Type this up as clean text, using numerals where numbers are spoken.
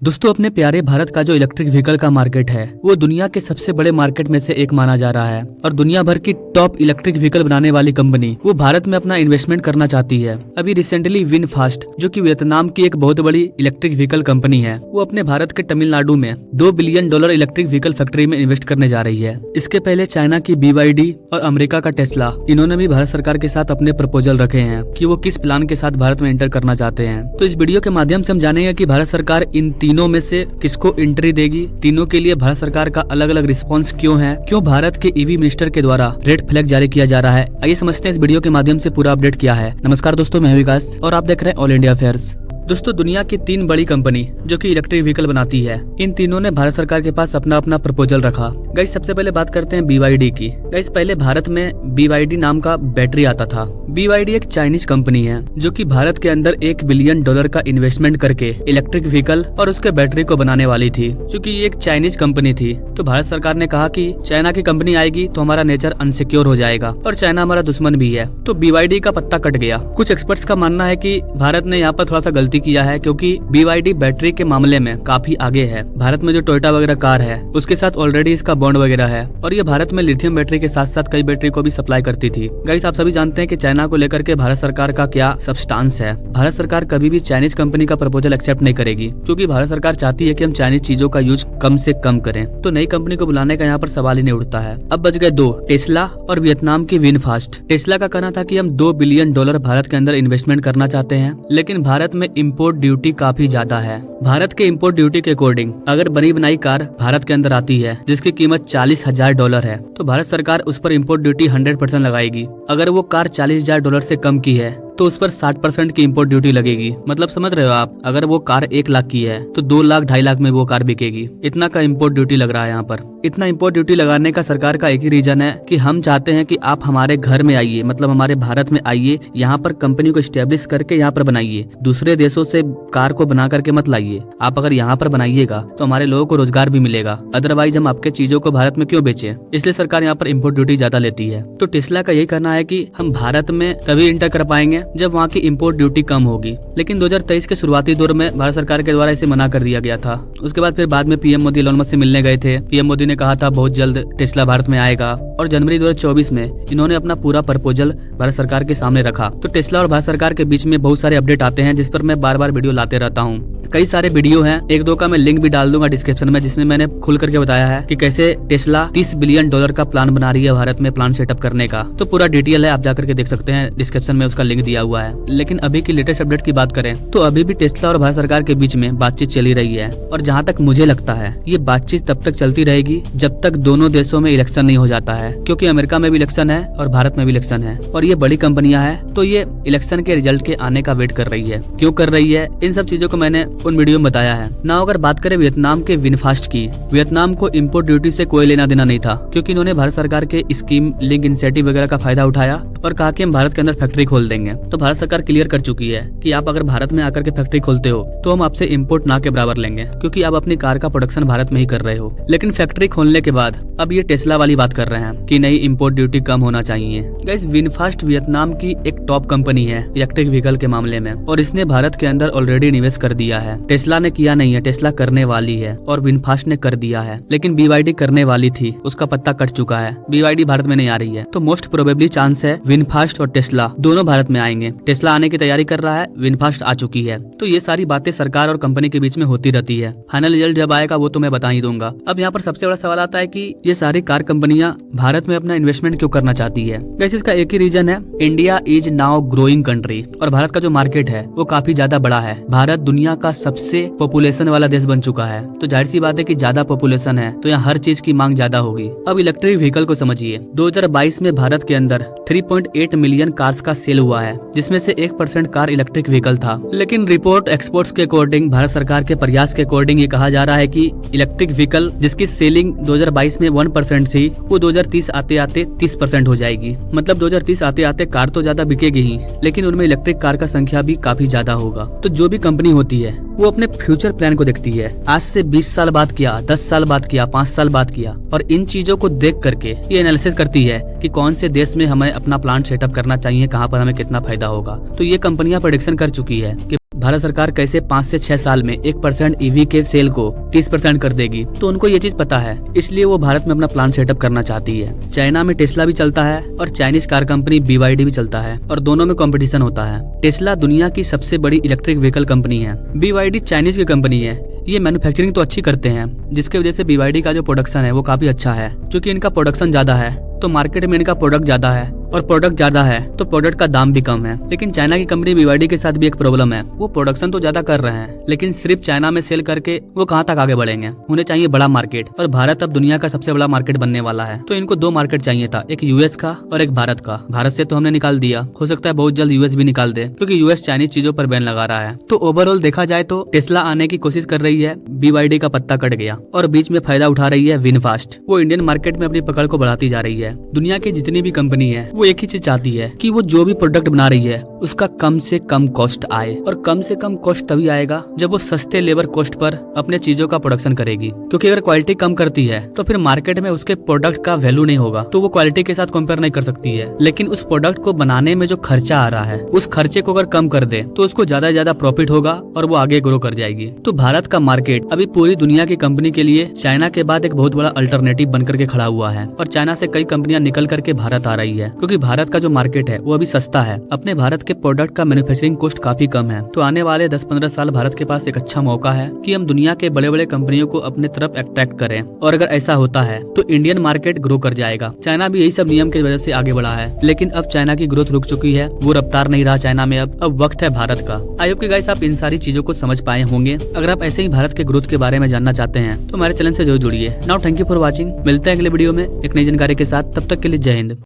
दोस्तों, अपने प्यारे भारत का जो इलेक्ट्रिक व्हीकल का मार्केट है वो दुनिया के सबसे बड़े मार्केट में से एक माना जा रहा है और दुनिया भर की टॉप इलेक्ट्रिक व्हीकल बनाने वाली कंपनी वो भारत में अपना इन्वेस्टमेंट करना चाहती है। अभी रिसेंटली विनफास्ट, जो कि वियतनाम की एक बहुत बड़ी इलेक्ट्रिक व्हीकल कंपनी है, वो अपने भारत के तमिलनाडु में $2 बिलियन इलेक्ट्रिक व्हीकल फैक्ट्री में इन्वेस्ट करने जा रही है। इसके पहले चाइना की BYD और अमेरिका का टेस्ला, इन्होंने भी भारत सरकार के साथ अपने प्रपोजल रखे हैं कि वो किस प्लान के साथ भारत में एंटर करना चाहते हैं। तो इस वीडियो के माध्यम से हम जानेंगे कि भारत सरकार इन तीनों में से किसको एंट्री देगी, तीनों के लिए भारत सरकार का अलग अलग रिस्पांस क्यों है, क्यों भारत के ईवी मिनिस्टर के द्वारा रेड फ्लैग जारी किया जा रहा है। आइए समझते हैं इस वीडियो के माध्यम से पूरा अपडेट क्या है। नमस्कार दोस्तों, मैं विकास और आप देख रहे हैं ऑल इंडिया अफेयर्स। दोस्तों, दुनिया की 3 बड़ी कंपनी जो कि इलेक्ट्रिक व्हीकल बनाती है, इन तीनों ने भारत सरकार के पास अपना अपना प्रपोजल रखा। गाइस, सबसे पहले बात करते हैं BYD की। गाइस, पहले भारत में BYD नाम का बैटरी आता था। BYD एक चाइनीज कंपनी है जो कि भारत के अंदर $1 बिलियन का इन्वेस्टमेंट करके इलेक्ट्रिक व्हीकल और उसके बैटरी को बनाने वाली थी। क्योंकि ये एक चाइनीज कंपनी थी, तो भारत सरकार ने कहा कि चाइना की कंपनी आएगी तो हमारा नेचर अनसिक्योर हो जाएगा और चाइना हमारा दुश्मन भी है, तो BYD का पत्ता कट गया। कुछ एक्सपर्ट्स का मानना है कि भारत ने यहाँ पर थोड़ा सा गलती किया है, क्योंकि BYD बैटरी के मामले में काफी आगे है। भारत में जो टोयोटा वगैरह कार है उसके साथ ऑलरेडी इसका बॉन्ड वगैरह है और ये भारत में लिथियम बैटरी के साथ साथ कई बैटरी को भी सप्लाई करती थी। गाइस, आप सभी जानते हैं कि चाइना को लेकर के भारत सरकार का क्या सब्सटेंस है। भारत सरकार कभी भी चाइनीज कंपनी का प्रपोजल एक्सेप्ट नहीं करेगी, क्योंकि भारत सरकार चाहती है कि हम चाइनीज चीजों का यूज कम से कम करें। तो नई कंपनी को बुलाने का यहाँ पर सवाल ही नहीं उठता है। अब बच गए 2, टेस्ला और वियतनाम की विनफास्ट। टेस्ला का कहना था कि हम $2 बिलियन भारत के अंदर इन्वेस्टमेंट करना चाहते हैं, लेकिन भारत में इम्पोर्ट ड्यूटी काफी ज्यादा है। भारत के इम्पोर्ट ड्यूटी के अकॉर्डिंग अगर बनी बनाई कार भारत के अंदर आती है जिसकी कीमत $40,000 है, तो भारत सरकार उस पर इम्पोर्ट ड्यूटी 100% लगाएगी। अगर वो कार $40,000 से कम की है तो उस पर 60% की इम्पोर्ट ड्यूटी लगेगी। मतलब समझ रहे हो आप, अगर वो कार 1 लाख की है तो 2 लाख 2.5 लाख में वो कार बिकेगी। इतना का इम्पोर्ट ड्यूटी लग रहा है यहाँ पर। इतना इम्पोर्ट ड्यूटी लगाने का सरकार का एक ही रीजन है कि हम चाहते हैं कि आप हमारे घर में आइए, मतलब हमारे भारत में आइए, यहाँ पर कंपनी को स्टेब्लिश करके यहाँ पर बनाइए। दूसरे देशों से कार को बना करके मत लाइए। आप अगर यहाँ पर बनाइएगा तो हमारे लोगों को रोजगार भी मिलेगा, अदरवाइज हम आपके चीजों को भारत में क्यों बेचें। इसलिए सरकार यहाँ पर इम्पोर्ट ड्यूटी ज्यादा लेती है। तो टेस्ला का यही कहना है कि हम भारत में तभी इंटर कर पाएंगे जब वहाँ की इम्पोर्ट ड्यूटी कम होगी। लेकिन 2023 के शुरुआती दौर में भारत सरकार के द्वारा इसे मना कर दिया गया था। उसके बाद फिर बाद में PM मोदी एलोन मस्क से मिलने गए थे। PM मोदी ने कहा था बहुत जल्द टेस्ला भारत में आएगा और जनवरी 2024 में इन्होंने अपना पूरा प्रपोजल भारत सरकार के सामने रखा। तो टेस्ला और भारत सरकार के बीच में बहुत सारे अपडेट आते हैं जिस पर मैं बार बार वीडियो लाते रहता हूँ। कई सारे वीडियो हैं, 1-2 का मैं लिंक भी डाल दूंगा डिस्क्रिप्शन में, जिसमें मैंने खुल करके बताया है कि कैसे टेस्ला $30 बिलियन का प्लान बना रही है भारत में प्लान सेटअप करने का। तो पूरा डिटेल है, आप जाकर के देख सकते हैं, डिस्क्रिप्शन में उसका लिंक दिया हुआ है। लेकिन अभी की लेटेस्ट अपडेट की बात करें तो अभी भी टेस्ला और भारत सरकार के बीच में बातचीत चली रही है और जहाँ तक मुझे लगता है ये बातचीत तब तक चलती रहेगी जब तक दोनों देशों में इलेक्शन नहीं हो जाता है, क्योंकि अमेरिका में भी इलेक्शन है और भारत में भी इलेक्शन है और ये बड़ी कंपनियां हैं, तो ये इलेक्शन के रिजल्ट के आने का वेट कर रही है। क्यों कर रही है, इन सब चीजों को मैंने उन वीडियो में बताया है ना। अगर बात करें वियतनाम के विनफास्ट की, वियतनाम को इम्पोर्ट ड्यूटी से कोई लेना देना नहीं था, क्योंकि इन्होंने भारत सरकार के स्कीम, लिंक, इंसेंटिव वगैरह का फायदा उठाया और कहा कि हम भारत के अंदर फैक्ट्री खोल देंगे। तो भारत सरकार क्लियर कर चुकी है कि आप अगर भारत में आकर के फैक्ट्री खोलते हो तो हम आपसे इम्पोर्ट ना के बराबर लेंगे, क्योंकि आप अपनी कार का प्रोडक्शन भारत में ही कर रहे हो। लेकिन फैक्ट्री खोलने के बाद अब ये टेस्ला वाली बात कर रहे हैं कि नहीं, इम्पोर्ट ड्यूटी कम होना चाहिए। गाइस, विनफास्ट वियतनाम की एक टॉप कंपनी है इलेक्ट्रिक व्हीकल के मामले में और इसने भारत के अंदर ऑलरेडी निवेश कर दिया है। टेस्ला ने किया नहीं है, टेस्ला करने वाली है और विनफास्ट ने कर दिया है। लेकिन BYD करने वाली थी, उसका पत्ता कट चुका है। BYD भारत में नहीं आ रही है, तो मोस्ट प्रोबेबली चांस है विनफास्ट और टेस्ला दोनों भारत में आएंगे। टेस्ला आने की तैयारी कर रहा है, विनफास्ट आ चुकी है। तो ये सारी बातें सरकार और कंपनी के बीच में होती रहती है। फाइनल रिजल्ट जब आएगा वो तो मैं बता ही दूंगा। अब यहाँ पर सबसे बड़ा सवाल आता है कि ये सारी कार कंपनियां भारत में अपना इन्वेस्टमेंट क्यों करना चाहती है। वैसे इसका एक ही रीजन है, India is now growing country और भारत का जो मार्केट है वो काफी ज्यादा बड़ा है। भारत दुनिया का सबसे पॉपुलेशन वाला देश बन चुका है, तो जाहिर सी बात है कि ज्यादा पॉपुलेशन है तो यहाँ हर चीज की मांग ज्यादा होगी। अब इलेक्ट्रिक व्हीकल को समझिए, 2022 में भारत के अंदर 3.8 मिलियन कार्स का सेल हुआ है, जिसमें से 1% कार इलेक्ट्रिक व्हीकल था। लेकिन रिपोर्ट एक्सपर्ट्स के अकॉर्डिंग, भारत सरकार के प्रयास के अकॉर्डिंग ये कहा जा रहा है कि इलेक्ट्रिक व्हीकल जिसकी सेलिंग 2022 में 1% थी वो 2030 आते आते 30% हो जाएगी। मतलब 2030 आते आते कार तो ज्यादा बिकेगी ही, लेकिन उनमें इलेक्ट्रिक कार का संख्या भी काफी ज्यादा होगा। तो जो भी कंपनी होती है वो अपने फ्यूचर प्लान को देखती है, आज से 20 साल बाद किया, 10 साल बाद किया, 5 साल बाद किया, और इन चीजों को देख करके ये एनालिसिस करती है कि कौन से देश में हमें अपना प्लांट सेटअप करना चाहिए, कहाँ पर हमें कितना फायदा होगा। तो ये कंपनियां प्रेडिक्शन कर चुकी है कि भारत सरकार कैसे 5 से 6 साल में 1% ईवी के सेल को 30% कर देगी। तो उनको ये चीज पता है, इसलिए वो भारत में अपना प्लांट सेटअप करना चाहती है। चाइना में टेस्ला भी चलता है और चाइनीज कार कंपनी BYD भी चलता है और दोनों में कंपटीशन होता है। टेस्ला दुनिया की सबसे बड़ी इलेक्ट्रिक व्हीकल कंपनी है। BYD चाइनीज की कंपनी है। ये मैन्युफैक्चरिंग तो अच्छी करते हैं, जिसकी वजह से BYD का जो प्रोडक्शन है वो काफी अच्छा है। क्योंकि इनका प्रोडक्शन ज्यादा है तो मार्केट में इनका प्रोडक्ट ज्यादा है, और प्रोडक्ट ज्यादा है तो प्रोडक्ट का दाम भी कम है। लेकिन चाइना की कंपनी BYD के साथ भी एक प्रॉब्लम है, वो प्रोडक्शन तो ज्यादा कर रहे हैं लेकिन सिर्फ चाइना में सेल करके वो कहाँ तक आगे बढ़ेंगे। उन्हें चाहिए बड़ा मार्केट, और भारत अब दुनिया का सबसे बड़ा मार्केट बनने वाला है। तो इनको 2 मार्केट चाहिए था, एक US का और एक भारत का। भारत से तो हमने निकाल दिया, हो सकता है बहुत जल्द US भी निकाल दे, क्योंकि US चाइनीज चीजों पर बैन लगा रहा है। तो ओवरऑल देखा जाए तो टेस्ला आने की कोशिश कर रही है, BYD का पत्ता कट गया, और बीच में फायदा उठा रही है विनफास्ट। वो इंडियन मार्केट में अपनी पकड़ को बढ़ाती जा रही है। दुनिया की जितनी भी कंपनी है वो एक ही चीज चाहती है कि वो जो भी प्रोडक्ट बना रही है उसका कम से कम कॉस्ट आए, और कम से कम कॉस्ट तभी आएगा जब वो सस्ते लेबर कॉस्ट पर अपने चीजों का प्रोडक्शन करेगी। क्योंकि अगर क्वालिटी कम करती है तो फिर मार्केट में उसके प्रोडक्ट का वैल्यू नहीं होगा, तो वो क्वालिटी के साथ कंपेयर नहीं कर सकती है। लेकिन उस प्रोडक्ट को बनाने में जो खर्चा आ रहा है उस खर्चे को अगर कम कर दे तो उसको ज्यादा से ज्यादा प्रॉफिट होगा और वो आगे ग्रो कर जाएगी। तो भारत का मार्केट अभी पूरी दुनिया की कंपनी के लिए चाइना के बाद एक बहुत बड़ा अल्टरनेटिव बनकर के खड़ा हुआ है, और चाइना से कई कंपनियां निकल करके भारत आ रही है। क्योंकि भारत का जो मार्केट है वो अभी सस्ता है, अपने भारत के प्रोडक्ट का मैन्युफैक्चरिंग कॉस्ट काफी कम है। तो आने वाले 10-15 साल भारत के पास एक अच्छा मौका है कि हम दुनिया के बड़े बड़े कंपनियों को अपने तरफ अट्रैक्ट करें, और अगर ऐसा होता है तो इंडियन मार्केट ग्रो कर जाएगा। चाइना भी यही सब नियम की वजह से आगे बढ़ा है, लेकिन अब चाइना की ग्रोथ रुक चुकी है, वो रफ्तार नहीं रहा चाइना में। अब वक्त है भारत का। आई होप कि गाइस आप इन सारी चीजों को समझ पाए होंगे। अगर आप ऐसे ही भारत के ग्रोथ के बारे में जानना चाहते हैं तो हमारे चैनल से जरूर जुड़िए। Now thank you for watching. मिलते हैं अगले वीडियो में एक नई जानकारी के साथ, तब तक के लिए जय हिंद।